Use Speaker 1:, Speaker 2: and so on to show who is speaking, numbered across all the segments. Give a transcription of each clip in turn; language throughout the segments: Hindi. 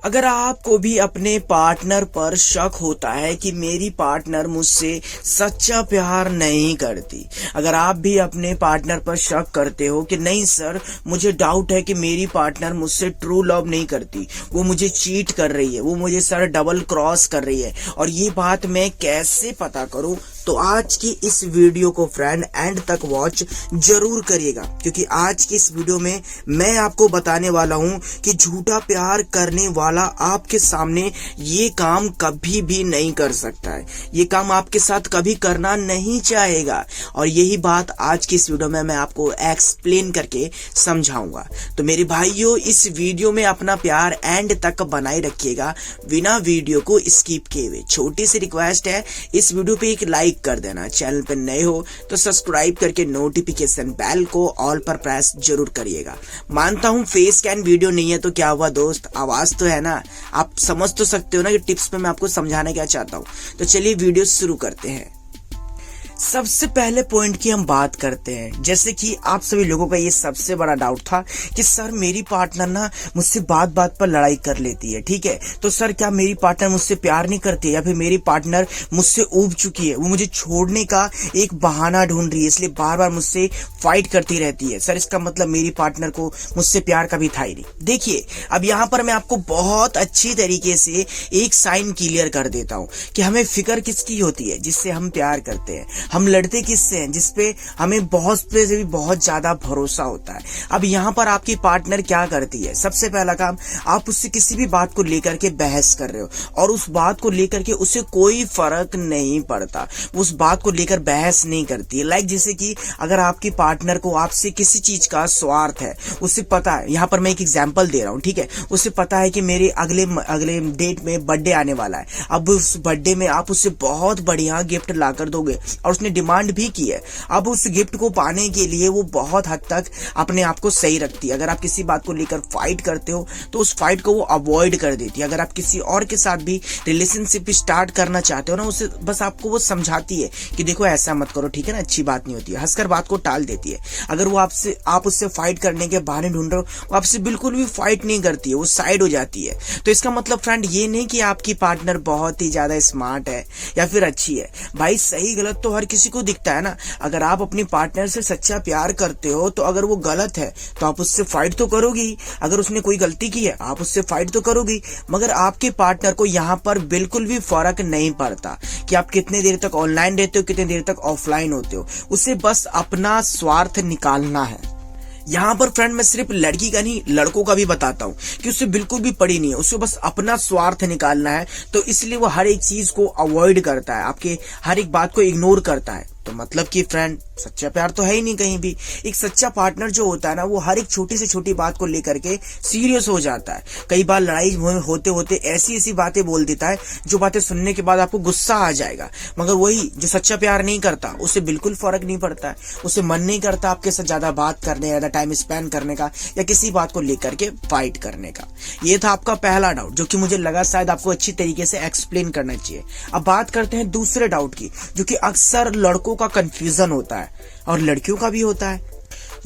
Speaker 1: अगर आपको भी अपने पार्टनर पर शक होता है कि मेरी पार्टनर मुझसे सच्चा प्यार नहीं करती, अगर आप भी अपने पार्टनर पर शक करते हो कि नहीं सर मुझे डाउट है कि मेरी पार्टनर मुझसे ट्रू लव नहीं करती, वो मुझे चीट कर रही है, वो मुझे सर डबल क्रॉस कर रही है और ये बात मैं कैसे पता करूं, तो आज की इस वीडियो को फ्रेंड एंड तक वॉच जरूर करिएगा, क्योंकि आज की इस वीडियो में मैं आपको बताने वाला हूं कि झूठा प्यार करने वाला आपके सामने ये काम कभी भी नहीं कर सकता है, ये काम आपके साथ कभी करना नहीं चाहेगा और यही बात आज की इस वीडियो में मैं आपको एक्सप्लेन करके समझाऊंगा। तो मेरे भाइयों, इस वीडियो में अपना प्यार एंड तक बनाए रखिएगा बिना वीडियो को स्किप किए हुए। छोटी सी रिक्वेस्ट है, इस वीडियो पे एक लाइक कर देना, चैनल पे नए हो तो सब्सक्राइब करके नोटिफिकेशन बेल को ऑल पर प्रेस जरूर करिएगा। मानता हूं फेस स्कैन वीडियो नहीं है तो क्या हुआ दोस्त, आवाज तो है ना, आप समझ तो सकते हो ना कि टिप्स पे मैं आपको समझाना क्या चाहता हूं। तो चलिए वीडियो शुरू करते हैं। सबसे पहले पॉइंट की हम बात करते हैं, जैसे कि आप सभी लोगों का ये सबसे बड़ा डाउट था कि सर मेरी पार्टनर ना मुझसे बात बात पर लड़ाई कर लेती है, ठीक है, तो सर क्या मेरी पार्टनर मुझसे प्यार नहीं करती है या फिर मेरी पार्टनर मुझसे ऊब चुकी है, वो मुझे छोड़ने का एक बहाना ढूंढ रही है इसलिए बार बार मुझसे फाइट करती रहती है, सर इसका मतलब मेरी पार्टनर को मुझसे प्यार कभी था ही नहीं। देखिए अब यहाँ पर मैं आपको बहुत अच्छी तरीके से एक साइन क्लियर कर देता हूँ कि हमें फिक्र किसकी होती है, जिससे हम प्यार करते हैं, हम लड़ते किससे हैं, जिसपे हमें बहुत पे से भी बहुत ज्यादा भरोसा होता है। अब यहाँ पर आपकी पार्टनर क्या करती है, सबसे पहला काम, आप उससे किसी भी बात को लेकर के बहस कर रहे हो और उस बात को लेकर के उसे कोई फर्क नहीं पड़ता, उस बात को लेकर बहस नहीं करती है। लाइक जैसे कि अगर आपकी पार्टनर को आपसे किसी चीज का स्वार्थ है, उसे पता है, यहाँ पर मैं एक एग्जाम्पल दे रहा हूँ, ठीक है, उसे पता है कि मेरे अगले डेट में बर्थडे आने वाला है, अब उस बर्थडे में आप उससे बहुत बढ़िया गिफ्ट लाकर दोगे और उसने डिमांड भी की है, अब उस गिफ्ट को पाने के लिए वो बहुत हद तक अपने आप को सही रखती है। अगर आप किसी बात को लेकर फाइट करते हो तो उस फाइट को वो अवॉइड कर देती है। अगर आप किसी और के साथ भी रिलेशनशिप स्टार्ट करना चाहते हो ना, उसे बस आपको वो समझाती है कि देखो ऐसा मत करो, ठीक है ना, अच्छी बात नहीं होती है, हंसकर बात को टाल देती है। अगर वो आप उससे फाइट करने के बहाने ढूंढ रहे हो, वो आपसे बिल्कुल भी फाइट नहीं करती है, वो साइड हो जाती है। तो इसका मतलब फ्रेंड ये नहीं कि आपकी पार्टनर बहुत ही ज्यादा स्मार्ट है या फिर अच्छी है, भाई सही गलत तो हर किसी को दिखता है ना। अगर आप अपनी पार्टनर से सच्चा प्यार करते हो तो अगर वो गलत है तो आप उससे फाइट तो करोगी, अगर उसने कोई गलती की है आप उससे फाइट तो करोगी, मगर आपके पार्टनर को यहाँ पर बिल्कुल भी फर्क नहीं पड़ता कि आप कितने देर तक ऑनलाइन रहते हो, कितने देर तक ऑफलाइन होते हो, उसे बस अपना स्वार्थ निकालना है। यहाँ पर फ्रेंड मैं सिर्फ लड़की का नहीं लड़कों का भी बताता हूँ कि उससे बिल्कुल भी पड़ी नहीं है, उससे बस अपना स्वार्थ निकालना है, तो इसलिए वो हर एक चीज को अवॉइड करता है, आपके हर एक बात को इग्नोर करता है। तो मतलब कि फ्रेंड सच्चा प्यार तो है ही नहीं कहीं भी। एक सच्चा पार्टनर जो होता है ना, वो हर एक छोटी से छोटी बात को लेकर के सीरियस हो जाता है। कई बार लड़ाई होते होते ऐसी ऐसी बातें बोल देता है जो बातें सुनने के बाद आपको गुस्सा आ जाएगा, मगर वही जो सच्चा प्यार नहीं करता उसे बिल्कुल फर्क नहीं पड़ता है, उसे मन नहीं करता आपके साथ ज्यादा बात करने, ज्यादा टाइम स्पेंड करने का या किसी बात को लेकर के फाइट करने का। ये था आपका पहला डाउट जो कि मुझे लगा शायद आपको अच्छी तरीके से एक्सप्लेन करना चाहिए। अब बात करते हैं दूसरे डाउट की, जो कि अक्सर लड़कों का कंफ्यूजन होता है और लड़कियों का भी होता है।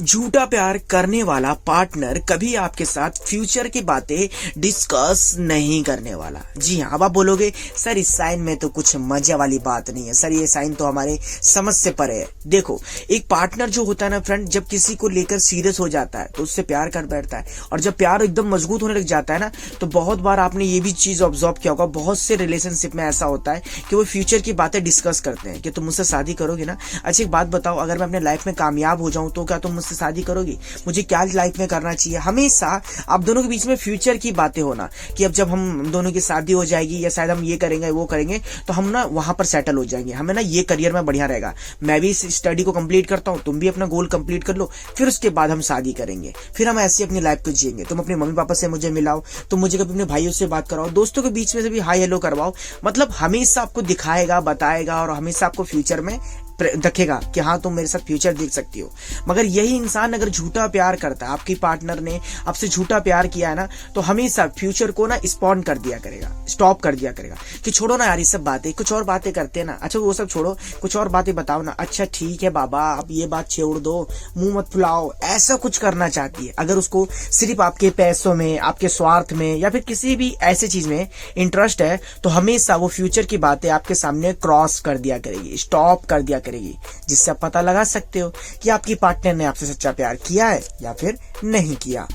Speaker 1: झूठा प्यार करने वाला पार्टनर कभी आपके साथ फ्यूचर की बातें डिस्कस नहीं करने वाला। जी हाँ, अब आप बोलोगे सर इस साइन में तो कुछ मजे वाली बात नहीं है, सर ये साइन तो हमारे समझ से परे है। देखो एक पार्टनर जो होता है ना फ्रेंड, जब किसी को लेकर सीरियस हो जाता है तो उससे प्यार कर बैठता है, और जब प्यार एकदम मजबूत होने लग जाता है ना, तो बहुत बार आपने ये भी चीज ऑब्जर्व किया होगा, बहुत से रिलेशनशिप में ऐसा होता है कि वो फ्यूचर की बातें डिस्कस करते हैं कि तुम मुझसे शादी करोगे ना। अच्छा एक बात बताओ, अगर मैं अपने लाइफ में कामयाब हो जाऊं तो क्या तुम से शादी करोगी, मुझे क्या लाइफ में करना चाहिए। हमेशा आप दोनों के बीच में फ्यूचर की बातें होना कि अब जब हम दोनों की शादी हो जाएगी या शायद हम ये करेंगे वो करेंगे तो हम ना वहां पर सेटल हो जाएंगे, हमें ना ये करियर में बढ़िया रहेगा, मैं भी इस स्टडी को कंप्लीट करता हूं, तुम भी अपना गोल कंप्लीट कर लो, फिर उसके बाद हम शादी करेंगे, फिर हम ऐसे अपनी लाइफ को जिएंगे। तुम अपने मम्मी पापा से मुझे मिलाओ, तुम मुझे कभी अपने भाइयों से बात कराओ, दोस्तों के बीच में से भी हाई हेलो करवाओ, मतलब हमेशा आपको दिखाएगा, बताएगा और हमेशा आपको फ्यूचर में रखेगा कि हाँ तुम मेरे साथ फ्यूचर देख सकती हो। मगर यही इंसान अगर झूठा प्यार करता है, आपकी पार्टनर ने आपसे झूठा प्यार किया है ना, तो हमेशा फ्यूचर को ना स्पॉन कर दिया करेगा, स्टॉप कर दिया करेगा कि छोड़ो ना यार ये सब बातें, कुछ और बातें करते हैं ना, अच्छा वो सब छोड़ो, कुछ और बातें बताओ ना, अच्छा ठीक है बाबा अब ये बात छोड़ दो, मुंह मत फुलाओ, ऐसा कुछ करना चाहती है। अगर उसको सिर्फ आपके पैसों में, आपके स्वार्थ में या फिर किसी भी ऐसी चीज में इंटरेस्ट है, तो हमेशा वो फ्यूचर की बातें आपके सामने क्रॉस कर दिया करेगी, स्टॉप कर दिया करेगी, जिससे आप पता लगा सकते हो कि आपकी पार्टनर ने आपसे सच्चा प्यार किया है या फिर नहीं किया।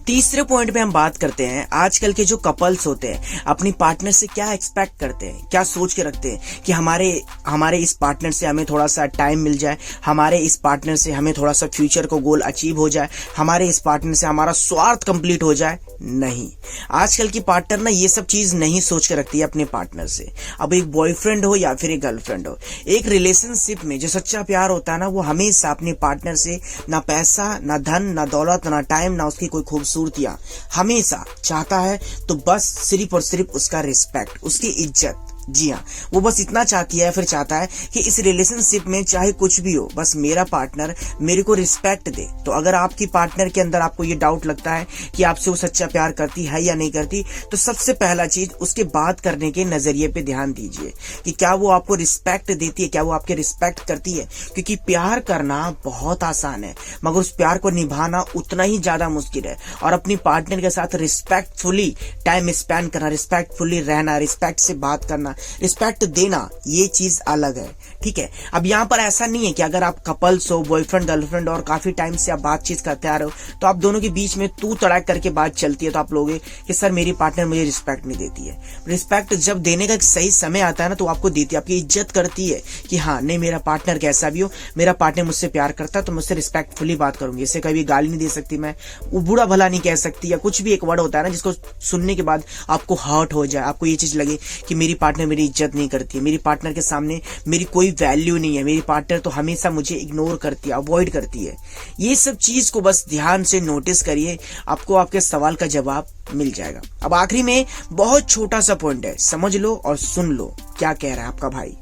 Speaker 1: तीसरे पॉइंट पे हम बात करते हैं, आजकल के जो कपल्स होते हैं अपनी पार्टनर से क्या एक्सपेक्ट करते हैं, क्या सोच के रखते हैं कि हमारे इस पार्टनर से हमें थोड़ा सा टाइम मिल जाए, हमारे इस पार्टनर से हमें थोड़ा सा फ्यूचर को गोल अचीव हो जाए, हमारे इस पार्टनर से हमारा स्वार्थ कंप्लीट हो जाए। नहीं, आजकल की पार्टनर ना ये सब चीज नहीं सोच के रखती है अपने पार्टनर से। अब एक बॉयफ्रेंड हो या फिर एक गर्लफ्रेंड हो, एक रिलेशनशिप में जो सच्चा प्यार होता है ना, वो हमेशा अपने पार्टनर से ना पैसा, ना धन, ना दौलत, ना टाइम, ना उसकी कोई खूबसूरतियां हमेशा चाहता है, तो बस सिर्फ और सिर्फ उसका रिस्पेक्ट, उसकी इज्जत। जी हाँ, वो बस इतना चाहती है, फिर चाहता है कि इस रिलेशनशिप में चाहे कुछ भी हो, बस मेरा पार्टनर मेरे को रिस्पेक्ट दे। तो अगर आपकी पार्टनर के अंदर आपको ये डाउट लगता है कि आपसे वो सच्चा प्यार करती है या नहीं करती, तो सबसे पहला चीज उसके बात करने के नजरिए पे ध्यान दीजिए कि क्या वो आपको रिस्पेक्ट देती है, क्या वो आपके रिस्पेक्ट करती है। क्योंकि प्यार करना बहुत आसान है, मगर उस प्यार को निभाना उतना ही ज्यादा मुश्किल है। और अपनी पार्टनर के साथ रिस्पेक्टफुली टाइम स्पेंड करना, रिस्पेक्टफुली रहना, रिस्पेक्ट से बात करना, रिस्पेक्ट देना, ये चीज अलग है। ठीक है, अब यहाँ पर ऐसा नहीं है कि अगर आप कपल्स हो, बॉयफ्रेंड गर्लफ्रेंड, और काफी टाइम से आप बातचीत करते आ रहे हो, तो आप दोनों के बीच में तू तड़ाक करके बात चलती है, तो आप लोगे कि सर मेरी पार्टनर मुझे रिस्पेक्ट नहीं देती है। रिस्पेक्ट जब देने का एक सही समय आता है ना, तो आपको देती है, आपकी इज्जत करती है कि हाँ नहीं, मेरा पार्टनर कैसा भी हो, मेरा पार्टनर मुझसे प्यार करता है, तो मुझसे रिस्पेक्टफुली बात करूंगी, इसे कभी गाली नहीं दे सकती मैं, वो बुरा भला नहीं कह सकती, या कुछ भी एक वर्ड होता है ना जिसको सुनने के बाद आपको हर्ट हो जाए, आपको ये चीज लगे कि मेरी पार्टनर मेरी इज्जत नहीं करती है, मेरी पार्टनर के सामने मेरी कोई वैल्यू नहीं है, मेरी पार्टनर तो हमेशा मुझे इग्नोर करती है, अवॉइड करती है। ये सब चीज को बस ध्यान से नोटिस करिए, आपको आपके सवाल का जवाब मिल जाएगा। अब आखिरी में बहुत छोटा सा पॉइंट है, समझ लो और सुन लो क्या कह रहा है आपका भाई।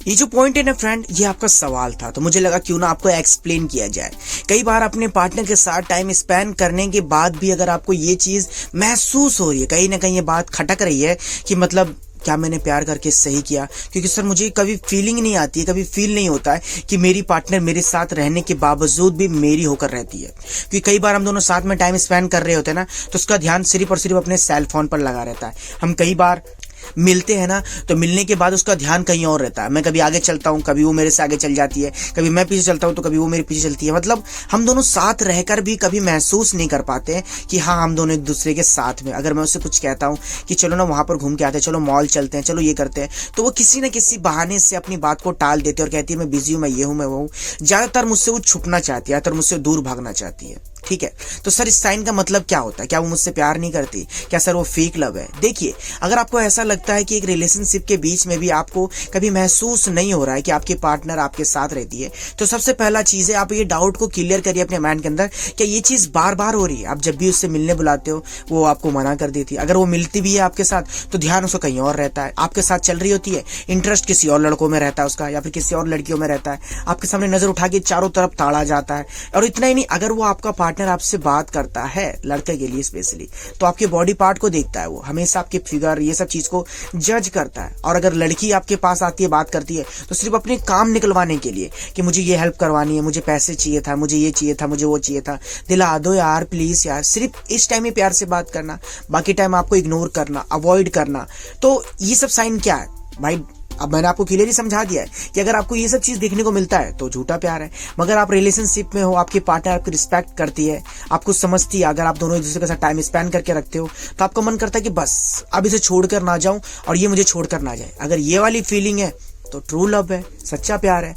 Speaker 1: ये जो पॉइंट है ना फ्रेंड, ये आपका सवाल था, तो मुझे लगा क्यों ना आपको एक्सप्लेन किया जाए। कई बार अपने पार्टनर के साथ टाइम स्पेंड करने के बाद भी अगर आपको ये चीज महसूस हो रही है, कहीं ना कहीं ये बात खटक रही है कि मतलब क्या मैंने प्यार करके सही किया, क्योंकि सर मुझे कभी फीलिंग नहीं आती है, कभी फील नहीं होता है कि मेरी पार्टनर मेरे साथ रहने के बावजूद भी मेरी होकर रहती है। क्योंकि कई बार हम दोनों साथ में टाइम स्पेंड कर रहे होते हैं ना, तो उसका ध्यान सिर्फ और सिर्फ अपने सेल फोन पर लगा रहता है। हम कई बार मिलते हैं ना, तो मिलने के बाद उसका ध्यान कहीं और रहता है, मैं कभी आगे चलता हूँ, कभी वो मेरे से आगे चल जाती है, कभी मैं पीछे चलता हूँ तो कभी वो मेरे पीछे चलती है। मतलब हम दोनों साथ रहकर भी कभी महसूस नहीं कर पाते हैं कि हाँ हम दोनों एक दूसरे के साथ में। अगर मैं उससे कुछ कहता हूँ कि चलो ना वहां पर घूम के आते हैं, चलो मॉल चलते हैं, चलो ये करते हैं, तो वो किसी न किसी बहाने से अपनी बात को टाल देते हैं और कहती है मैं बिजी हूँ, मैं ये हूँ, मैं वो हूँ। ज्यादातर मुझसे वो छुपना चाहती है, ज्यादातर मुझसे दूर भागना चाहती है। ठीक है, तो सर इस साइन का मतलब क्या होता है? क्या वो मुझसे प्यार नहीं करती? क्या सर वो फेक लव है? देखिए, अगर आपको ऐसा लगता है कि एक रिलेशनशिप के बीच में भी आपको कभी महसूस नहीं हो रहा है कि आपकी पार्टनर आपके साथ रहती है, तो सबसे पहला चीज है आप ये डाउट को क्लियर करिए अपने माइंड के अंदर, क्या ये चीज बार बार हो रही है? आप जब भी उससे मिलने बुलाते हो वो आपको मना कर देती है। अगर वो मिलती भी है आपके साथ तो ध्यान उसका कहीं और रहता है, आपके साथ चल रही होती है, इंटरेस्ट किसी और लड़कों में रहता है उसका, या फिर किसी और लड़कियों में रहता है, आपके सामने नजर उठा के चारों तरफ ताड़ा जाता है। और इतना ही नहीं, अगर वो आपका पार्टनर आपसे बात करता है, लड़के के लिए स्पेशली, तो आपके बॉडी पार्ट को देखता है, वो हमेशा आपके फिगर ये सब चीज को जज करता है। और अगर लड़की आपके पास आती है, बात करती है, तो सिर्फ अपने काम निकलवाने के लिए कि मुझे ये हेल्प करवानी है, मुझे पैसे चाहिए था, मुझे ये चाहिए था, मुझे वो चाहिए था, दिला दो यार प्लीज यार, सिर्फ इस टाइम में प्यार से बात करना, बाकी टाइम आपको इग्नोर करना, अवॉइड करना। तो ये सब साइन क्या है भाई? अब मैंने आपको क्लियरली समझा दिया है कि अगर आपको ये सब चीज देखने को मिलता है तो झूठा प्यार है। मगर आप रिलेशनशिप में हो, आपकी पार्टनर आपको रिस्पेक्ट करती है, आपको समझती है, अगर आप दोनों एक दूसरे के साथ टाइम स्पेंड करके रखते हो, तो आपका मन करता है कि बस अब इसे छोड़कर ना जाऊं और ये मुझे छोड़कर ना जाए। अगर ये वाली फीलिंग है तो ट्रू लव है, सच्चा प्यार है।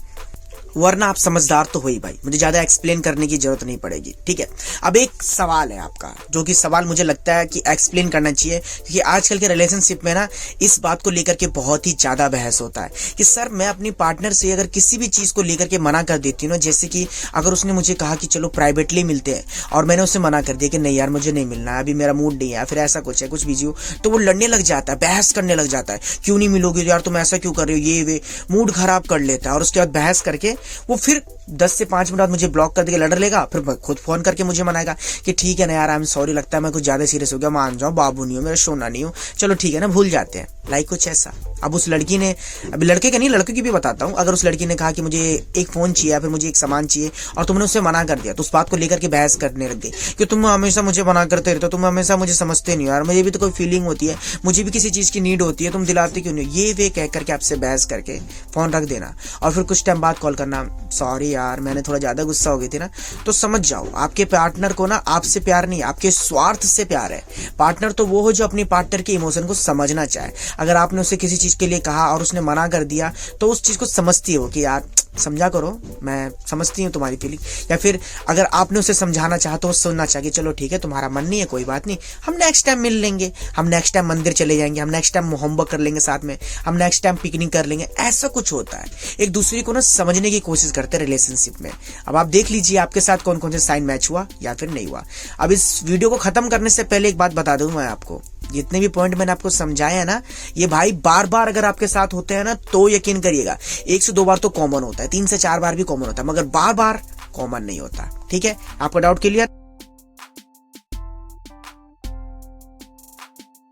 Speaker 1: वरना आप समझदार तो हो ही भाई, मुझे ज्यादा एक्सप्लेन करने की जरूरत नहीं पड़ेगी, ठीक है। अब एक सवाल है आपका, जो कि सवाल मुझे लगता है कि एक्सप्लेन करना चाहिए, क्योंकि आजकल के रिलेशनशिप में ना इस बात को लेकर के बहुत ही ज्यादा बहस होता है कि सर मैं अपनी पार्टनर से अगर किसी भी चीज को लेकर के मना कर देती हूँ ना, जैसे कि अगर उसने मुझे कहा कि चलो प्राइवेटली मिलते हैं और मैंने उससे मना कर दिया कि नहीं यार मुझे नहीं मिलना है, अभी मेरा मूड नहीं है, फिर ऐसा कुछ है, कुछ बिजी हो, तो वो लड़ने लग जाता है, बहस करने लग जाता है, क्यों नहीं मिलोगे यार, तुम ऐसा क्यों कर रहे हो, ये वे, मूड खराब कर लेता है। और उसके बाद बहस करके वो फिर 10 से 5 मिनट बाद मुझे ब्लॉक कर देके लड़ लेगा, फिर खुद फोन करके मुझे मनाएगा कि ठीक है ना यार, आई एम सॉरी, लगता है मैं कुछ ज्यादा सीरियस हो गया, मान जाओ, बाबू नहीं हो, मेरा सोना नहीं हो, चलो ठीक है ना, भूल जाते हैं, लाइक कुछ ऐसा। अब उस लड़की ने, अभी लड़के का नहीं लड़के की भी बताता हूँ, अगर उस लड़की ने कहा कि मुझे एक फोन चाहिए या फिर मुझे एक सामान चाहिए और तुमने उससे मना कर दिया, तो उस बात को लेकर के बहस करने लग गई कि तुम हमेशा मुझे मना करते रहते हो, तुम हमेशा मुझे समझते नहीं हो यार, मुझे भी तो कोई फीलिंग होती है, मुझे भी किसी चीज की नीड होती है, तुम दिलाते क्यों नहीं, ये वे कह करके आपसे बहस करके फोन रख देना और फिर कुछ टाइम बाद कॉल करना, सॉरी यार मैंने थोड़ा ज्यादा गुस्सा हो गई थी ना। तो समझ जाओ आपके पार्टनर को ना आपसे प्यार नहीं, आपके स्वार्थ से प्यार है। पार्टनर तो वो हो जो अपनी पार्टनर के इमोशन को समझना चाहे। अगर आपने उसे किसी चीज के लिए कहा और उसने मना कर दिया, तो उस चीज को समझती हो कि यार समझा करो, मैं समझती हूँ तुम्हारी फीलिंग, या फिर अगर आपने उसे समझाना चाहा तो वो सुनना चाहिए, चलो ठीक है तुम्हारा मन नहीं है, कोई बात नहीं, हम नेक्स्ट टाइम मिल लेंगे, हम नेक्स्ट टाइम मंदिर चले जाएंगे, हम नेक्स्ट टाइम होमवर्क कर लेंगे साथ में, हम नेक्स्ट टाइम पिकनिक कर लेंगे। ऐसा कुछ होता है, एक दूसरे को ना समझने की कोशिश करते हैं रिलेशनशिप में। अब आप देख लीजिए आपके साथ कौन कौन से साइन मैच हुआ या फिर नहीं हुआ। अब इस वीडियो को खत्म करने से पहले एक बात बता दूं मैं आपको, जितने भी पॉइंट मैंने आपको समझाया है ना, ये भाई बार बार अगर आपके साथ होते हैं ना तो यकीन करिएगा 1 से 2 बार तो कॉमन होता है, 3 से 4 बार भी कॉमन होता है, मगर बार बार कॉमन नहीं होता, ठीक है। आपका डाउट क्लियर?